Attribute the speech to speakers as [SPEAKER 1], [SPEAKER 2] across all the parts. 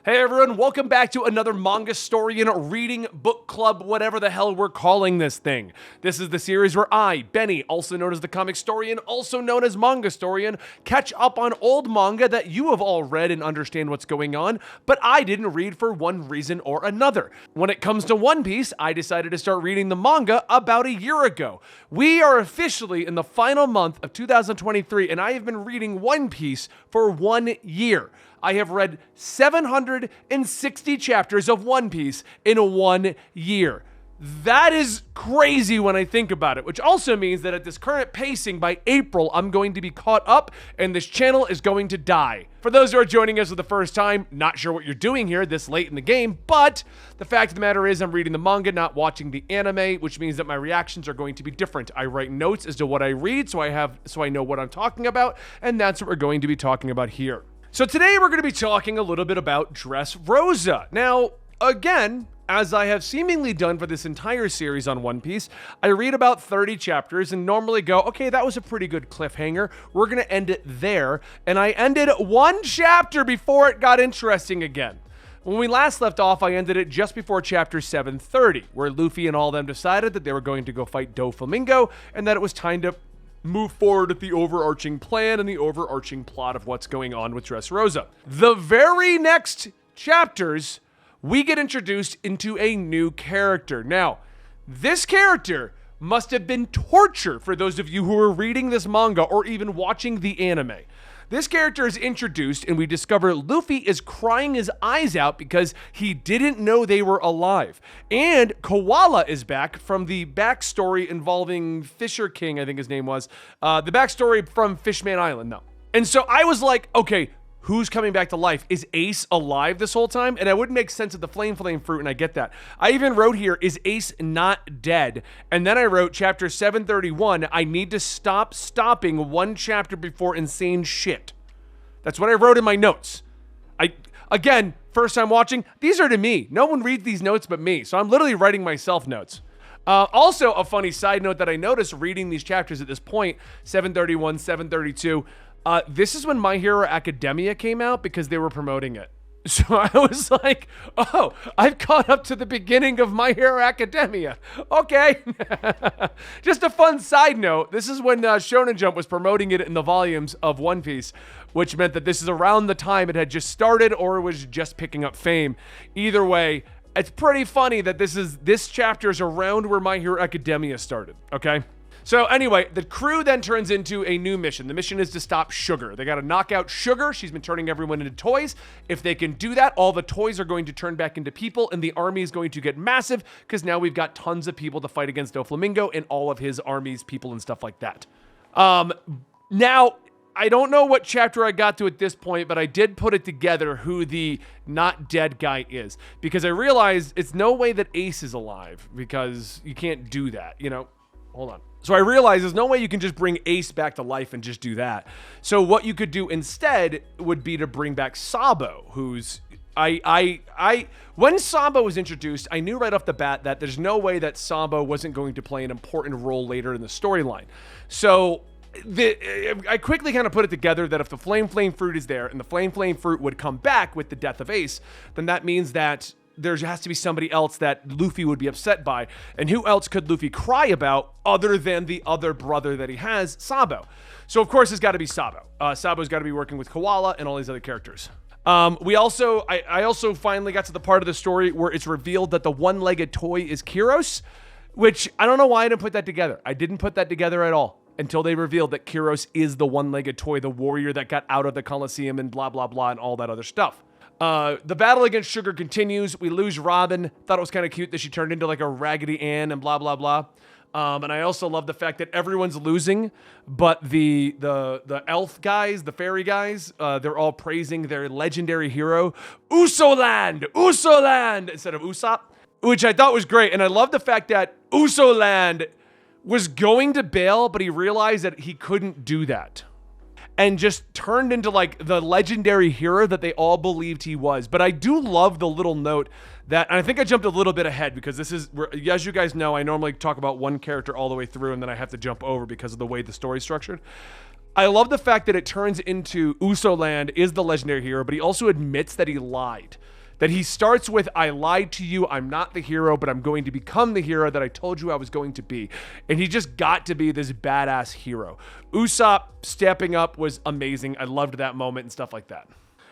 [SPEAKER 1] Hey everyone, welcome back to another manga story and reading book club, whatever the hell we're calling this thing. This is the series where I, Benny, also known as the Comic Storian, also known as Manga Storian, catch up on old manga that you have all read and understand what's going on, but I didn't read for one reason or another. When it comes to One Piece, I decided to start reading the manga about a year ago. We are officially in the final month of 2023, and I have been reading One Piece for 1 year. I have read 760 chapters of One Piece in 1 year. That is crazy when I think about it, which also means that at this current pacing, by April, I'm going to be caught up and this channel is going to die. For those who are joining us for the first time, not sure what you're doing here this late in the game, but the fact of the matter is I'm reading the manga, not watching the anime, which means that my reactions are going to be different. I write notes as to what I read so I know what I'm talking about, and that's what we're going to be talking about here. So today we're going to be talking a little bit about Dressrosa. Now, again, as I have seemingly done for this entire series on One Piece, I read about 30 chapters and normally go, okay, that was a pretty good cliffhanger. We're going to end it there. And I ended one chapter before it got interesting again. When we last left off, I ended it just before chapter 730, where Luffy and all them decided that they were going to go fight Doflamingo and that it was time to move forward with the overarching plan and the overarching plot of what's going on with Dressrosa. The very next chapters, we get introduced into a new character. Now, this character must have been torture for those of you who are reading this manga or even watching the anime. This character is introduced and we discover Luffy is crying his eyes out because he didn't know they were alive. And Koala is back from the backstory involving Fisher King, I think his name was. The backstory from Fishman Island, no. And so I was like, okay, who's coming back to life? Is Ace alive this whole time? And I wouldn't make sense of the flame fruit, and I get that. I even wrote here, is Ace not dead? And then I wrote chapter 731, I need to stop stopping one chapter before insane shit. That's what I wrote in my notes. Again, first time watching, these are to me. No one reads these notes but me, so I'm literally writing myself notes. Also, a funny side note that I noticed reading these chapters at this point, 731, 732, this is when My Hero Academia came out because they were promoting it. So I was like, oh, I've caught up to the beginning of My Hero Academia. Okay. Just a fun side note. This is when Shonen Jump was promoting it in the volumes of One Piece, which meant that this is around the time it had just started or it was just picking up fame. Either way, it's pretty funny that this chapter is around where My Hero Academia started, okay? So anyway, the crew then turns into a new mission. The mission is to stop Sugar. They got to knock out Sugar. She's been turning everyone into toys. If they can do that, all the toys are going to turn back into people, and the army is going to get massive because now we've got tons of people to fight against Doflamingo and all of his armies, people, and stuff like that. Now, I don't know what chapter I got to at this point, but I did put it together who the not dead guy is because I realized it's no way that Ace is alive because you can't do that, you know? Hold on. So I realized there's no way you can just bring Ace back to life and just do that. So what you could do instead would be to bring back Sabo, who's when Sabo was introduced, I knew right off the bat that there's no way that Sabo wasn't going to play an important role later in the storyline. So I quickly kind of put it together that if the flame fruit is there and the flame fruit would come back with the death of Ace, then that means that there has to be somebody else that Luffy would be upset by. And who else could Luffy cry about other than the other brother that he has, Sabo? So, of course, it's got to be Sabo. Sabo's got to be working with Koala and all these other characters. I also finally got to the part of the story where it's revealed that the one-legged toy is Kyros, which I don't know why I didn't put that together. I didn't put that together at all until they revealed that Kyros is the one-legged toy, the warrior that got out of the Colosseum and blah, blah, blah, and all that other stuff. The battle against Sugar continues. We lose Robin. Thought it was kind of cute that she turned into like a Raggedy Ann and blah, blah, blah. And I also love the fact that everyone's losing, but the elf guys, the fairy guys, they're all praising their legendary hero, Usoland, instead of Usopp, which I thought was great. And I love the fact that Usoland was going to bail, but he realized that he couldn't do that. And just turned into like the legendary hero that they all believed he was. But I do love the little note that, and I think I jumped a little bit ahead because this is, as you guys know, I normally talk about one character all the way through and then I have to jump over because of the way the story's structured. I love the fact that it turns into Usoland is the legendary hero, but he also admits that he lied. That he starts with, I lied to you, I'm not the hero, but I'm going to become the hero that I told you I was going to be. And he just got to be this badass hero. Usopp stepping up was amazing. I loved that moment and stuff like that.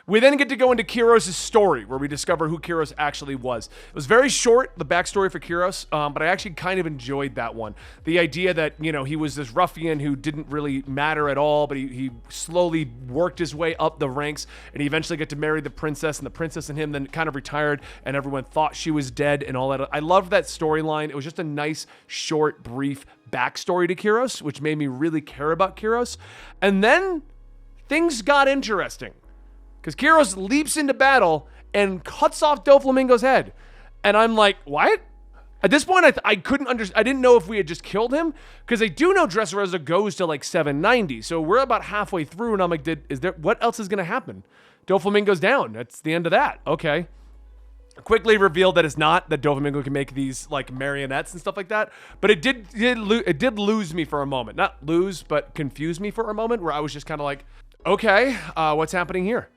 [SPEAKER 1] We then get to go into Kyros' story, where we discover who Kyros actually was. It was very short, the backstory for Kyros, but I actually kind of enjoyed that one. The idea that, you know, he was this ruffian who didn't really matter at all, but he slowly worked his way up the ranks, and he eventually got to marry the princess, and the princess and him then kind of retired, and everyone thought she was dead and all that. I loved that storyline. It was just a nice, short, brief backstory to Kyros, which made me really care about Kyros. And then things got interesting. Because Kyros leaps into battle and cuts off Doflamingo's head. And I'm like, what? At this point, I couldn't understand. I didn't know if we had just killed him. Because I do know Dressrosa goes to like 790. So we're about halfway through. And I'm like, what else is going to happen? Doflamingo's down. That's the end of that. Okay. Quickly revealed that it's not, that Doflamingo can make these like marionettes and stuff like that. But it did lose me for a moment. Not lose, but confuse me for a moment, where I was just kind of like, okay, what's happening here?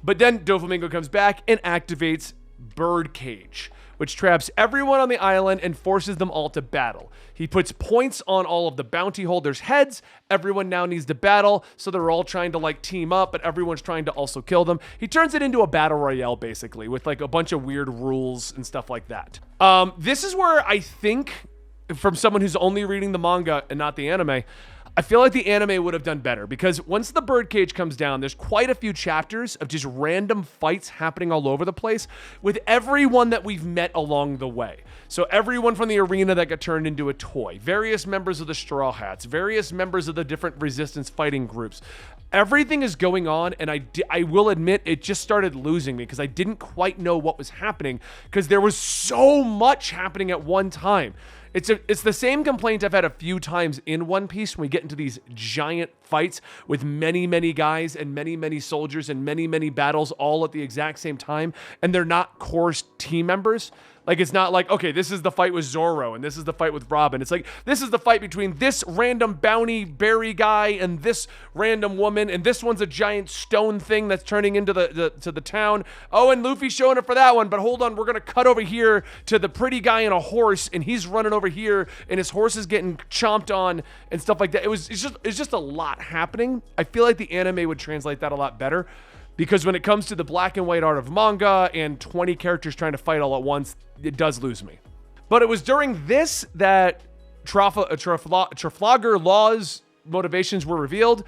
[SPEAKER 1] But then Doflamingo comes back and activates Birdcage, which traps everyone on the island and forces them all to battle. He puts points on all of the bounty holders' heads. Everyone now needs to battle, so they're all trying to like team up, but everyone's trying to also kill them. He turns it into a battle royale, basically, with like a bunch of weird rules and stuff like that. This is where I think, from someone who's only reading the manga and not the anime, I feel like the anime would have done better, because once the birdcage comes down, there's quite a few chapters of just random fights happening all over the place with everyone that we've met along the way. So everyone from the arena that got turned into a toy, various members of the Straw Hats, various members of the different resistance fighting groups. Everything is going on, and I will admit it just started losing me, because I didn't quite know what was happening, because there was so much happening at one time. It's the same complaint I've had a few times in One Piece when we get into these giant fights with many, many guys and many, many soldiers and many, many battles all at the exact same time, and they're not core team members. Like, it's not like, okay, this is the fight with Zoro and this is the fight with Robin. It's like, this is the fight between this random bounty berry guy and this random woman, and this one's a giant stone thing that's turning into the town. Oh, and Luffy's showing up for that one, but hold on, we're gonna cut over here to the pretty guy in a horse, and he's running over here, and his horse is getting chomped on and stuff like that. It's just a lot happening. I feel like the anime would translate that a lot better. Because when it comes to the black and white art of manga and 20 characters trying to fight all at once, it does lose me. But it was during this that Trafalgar Law's motivations were revealed.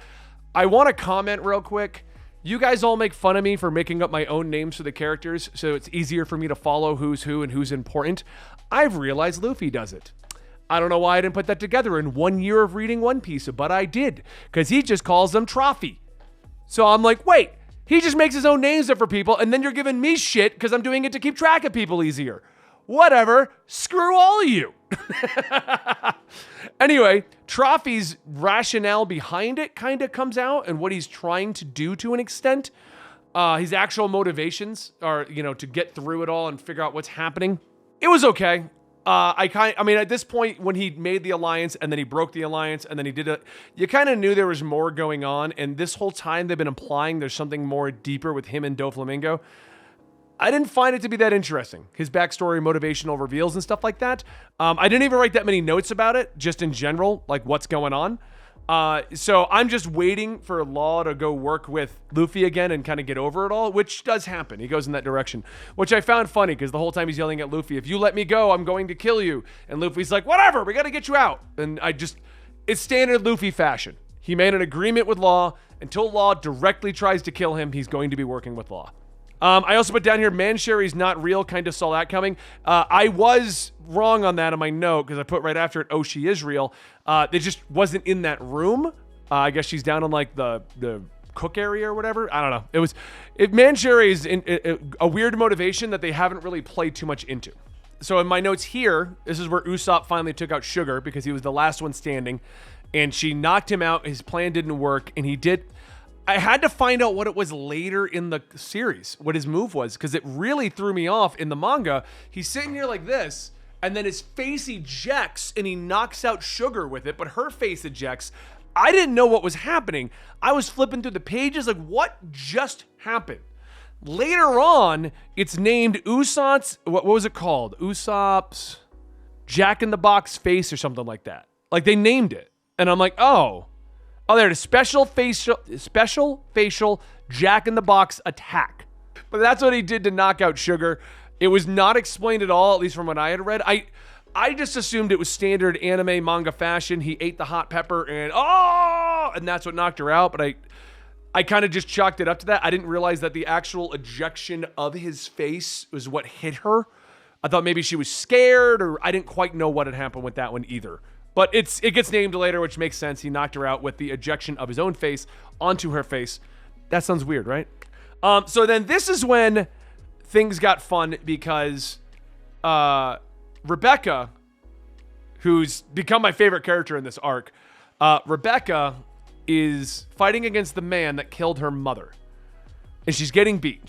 [SPEAKER 1] I want to comment real quick. You guys all make fun of me for making up my own names for the characters, so it's easier for me to follow who's who and who's important. I've realized Luffy does it. I don't know why I didn't put that together in 1 year of reading One Piece, but I did, because he just calls them Trophy. So I'm like, wait. He just makes his own names up for people, and then you're giving me shit because I'm doing it to keep track of people easier. Whatever. Screw all of you. Anyway, Trophy's rationale behind it kind of comes out, and what he's trying to do to an extent. His actual motivations are, to get through it all and figure out what's happening. It was okay. I mean, at this point, when he made the alliance and then he broke the alliance and then he did it, you kind of knew there was more going on. And this whole time they've been implying there's something more deeper with him and Doflamingo. I didn't find it to be that interesting. His backstory, motivational reveals and stuff like that. I didn't even write that many notes about it, just in general, like what's going on. So I'm just waiting for Law to go work with Luffy again and kind of get over it all, which does happen. He goes in that direction, which I found funny because the whole time he's yelling at Luffy, if you let me go, I'm going to kill you. And Luffy's like, whatever, we got to get you out. And it's standard Luffy fashion. He made an agreement with Law. Until Law directly tries to kill him, he's going to be working with Law. I also put down here, Mansherry's not real, kind of saw that coming. I was wrong on that on my note because I put right after it, oh, she is real. It just wasn't in that room. I guess she's down in like the cook area or whatever. I don't know. Mansherry is a weird motivation that they haven't really played too much into. So in my notes here, this is where Usopp finally took out Sugar because he was the last one standing and she knocked him out. His plan didn't work and he did. I had to find out what it was later in the series, what his move was, because it really threw me off in the manga. He's sitting here like this, and then his face ejects, and he knocks out Sugar with it, but her face ejects. I didn't know what was happening. I was flipping through the pages like, what just happened? Later on, it's named Usopp's, what was it called? Usopp's Jack in the Box face or something like that. Like they named it. And I'm like, oh, there it is. Special facial Jack in the Box attack. But that's what he did to knock out Sugar. It was not explained at all, at least from what I had read. I just assumed it was standard anime manga fashion. He ate the hot pepper and that's what knocked her out. But I kind of just chalked it up to that. I didn't realize that the actual ejection of his face was what hit her. I thought maybe she was scared, or I didn't quite know what had happened with that one either. But it gets named later, which makes sense. He knocked her out with the ejection of his own face onto her face. That sounds weird, right? So then this is when things got fun because Rebecca, who's become my favorite character in this arc, Rebecca is fighting against the man that killed her mother. And she's getting beat.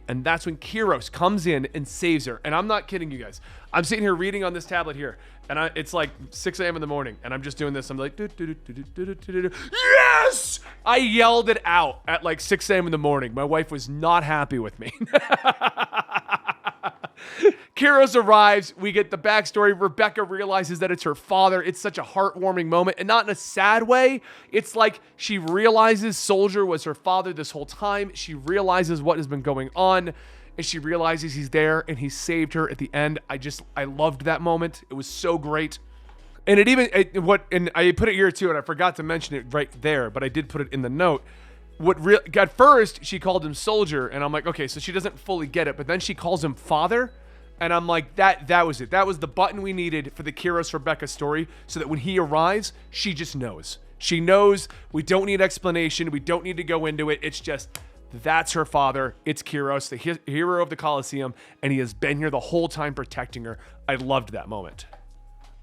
[SPEAKER 1] And that's when Kyros comes in and saves her. And I'm not kidding you guys. I'm sitting here reading on this tablet here. And it's like 6 a.m. in the morning. And I'm just doing this. I'm like, yes! I yelled it out at like 6 a.m. in the morning. My wife was not happy with me. Kyros arrives. We get the backstory. Rebecca realizes that it's her father. It's such a heartwarming moment, and not in a sad way. It's like she realizes Soldier was her father this whole time. She realizes what has been going on, and she realizes he's there, and he saved her at the end. I loved that moment. It was so great. And and I put it here too, and I forgot to mention it right there, but I did put it in the note. At first, she called him Soldier, and I'm like, okay, so she doesn't fully get it, but then she calls him Father. And I'm like, that was it. That was the button we needed for the Kyros Rebecca story, so that when he arrives, she just knows. She knows. We don't need explanation. We don't need to go into it. It's just, that's her father. It's Kyros, the hero of the Colosseum, and he has been here the whole time protecting her. I loved that moment.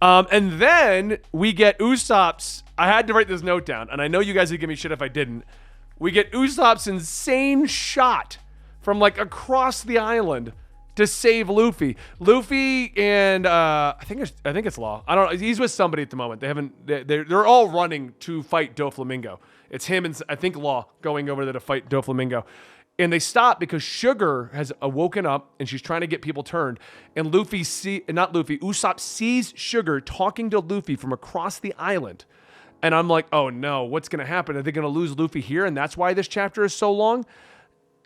[SPEAKER 1] And then we get Usopp's, I had to write this note down, and I know you guys would give me shit if I didn't. We get Usopp's insane shot from like across the island to save Luffy. Luffy and I think it's Law. I don't know. He's with somebody at the moment. They're all running to fight Doflamingo. It's him and I think Law going over there to fight Doflamingo. And they stop because Sugar has woken up and she's trying to get people turned. And Usopp sees Sugar talking to Luffy from across the island. And I'm like, oh no, what's gonna happen? Are they gonna lose Luffy here? And that's why this chapter is so long?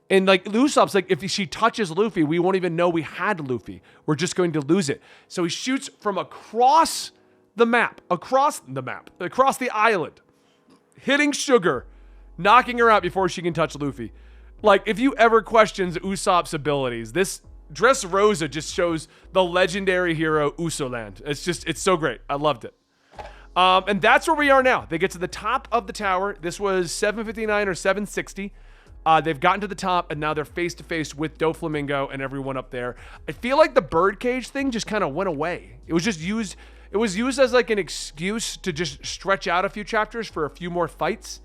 [SPEAKER 1] And like Usopp's like, if she touches Luffy, we won't even know we had Luffy. We're just going to lose it. So he shoots from across the island, hitting Sugar, knocking her out before she can touch Luffy. Like, if you ever questions Usopp's abilities, this Dressrosa just shows the legendary hero Usoland. It's so great. I loved it. And that's where we are now. They get to the top of the tower. This was 759 or 760. They've gotten to the top, and now they're face-to-face with Doflamingo and everyone up there. I feel like the birdcage thing just kind of went away. It was used as like an excuse to just stretch out a few chapters for a few more fights,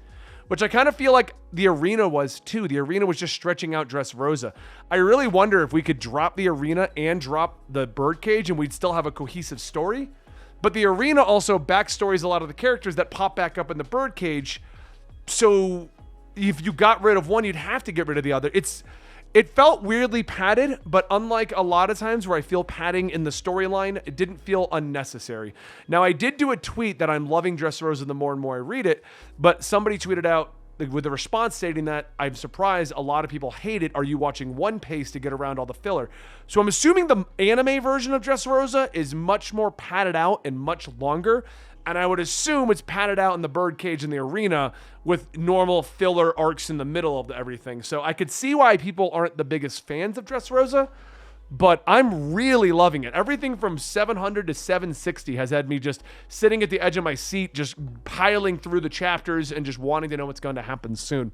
[SPEAKER 1] which I kind of feel like the arena was too. The arena was just stretching out Dressrosa. I really wonder if we could drop the arena and drop the birdcage and we'd still have a cohesive story. But the arena also backstories a lot of the characters that pop back up in the birdcage. So if you got rid of one, you'd have to get rid of the other. It felt weirdly padded, but unlike a lot of times where I feel padding in the storyline, it didn't feel unnecessary. Now, I did do a tweet that I'm loving Dressrosa the more and more I read it, but somebody tweeted out with a response stating that I'm surprised a lot of people hate it. Are you watching One Piece to get around all the filler? So I'm assuming the anime version of Dressrosa is much more padded out and much longer. And I would assume it's padded out in the birdcage in the arena with normal filler arcs in the middle of everything. So I could see why people aren't the biggest fans of Dressrosa, but I'm really loving it. Everything from 700 to 760 has had me just sitting at the edge of my seat, just piling through the chapters and just wanting to know what's going to happen soon.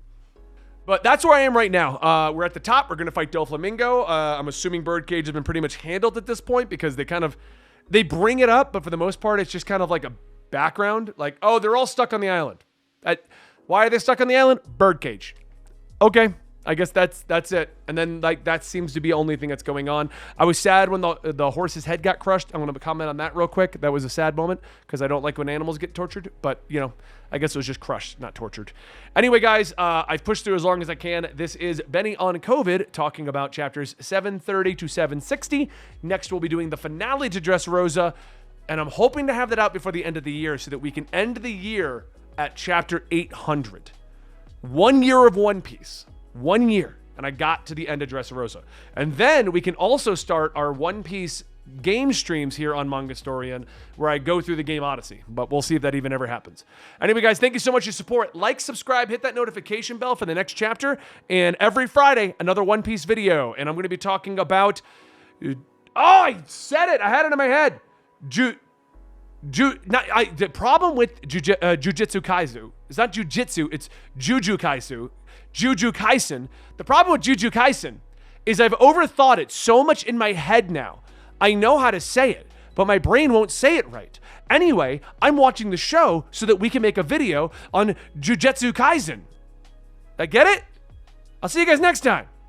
[SPEAKER 1] But that's where I am right now. We're at the top. We're going to fight Doflamingo. I'm assuming birdcage has been pretty much handled at this point because they bring it up, but for the most part, it's just kind of like a background. Like, oh, they're all stuck on the island. Why are they stuck on the island? Birdcage. Okay, I guess that's it. And then like that seems to be the only thing that's going on. I was sad when the horse's head got crushed. I'm going to comment on that real quick. That was a sad moment because I don't like when animals get tortured. But, you know, I guess it was just crushed, not tortured. Anyway, guys, I've pushed through as long as I can. This is Benny on COVID talking about chapters 730 to 760. Next, we'll be doing the finale to Dressrosa. And I'm hoping to have that out before the end of the year so that we can end the year at chapter 800. 1 year of One Piece. 1 year. And I got to the end of Dressrosa. And then we can also start our One Piece game streams here on Manga Storian where I go through the game Odyssey. But we'll see if that even ever happens. Anyway, guys, thank you so much for your support. Like, subscribe, hit that notification bell for the next chapter. And every Friday, another One Piece video. And I'm going to be talking about... Oh, I said it. I had it in my head. The problem with Jujutsu Kaisen, it's not Jujitsu, it's Juju Kaisen. The problem with Juju Kaisen is I've overthought it so much in my head now. I know how to say it, but my brain won't say it right. Anyway, I'm watching the show so that we can make a video on Jujutsu Kaisen. I get it? I'll see you guys next time.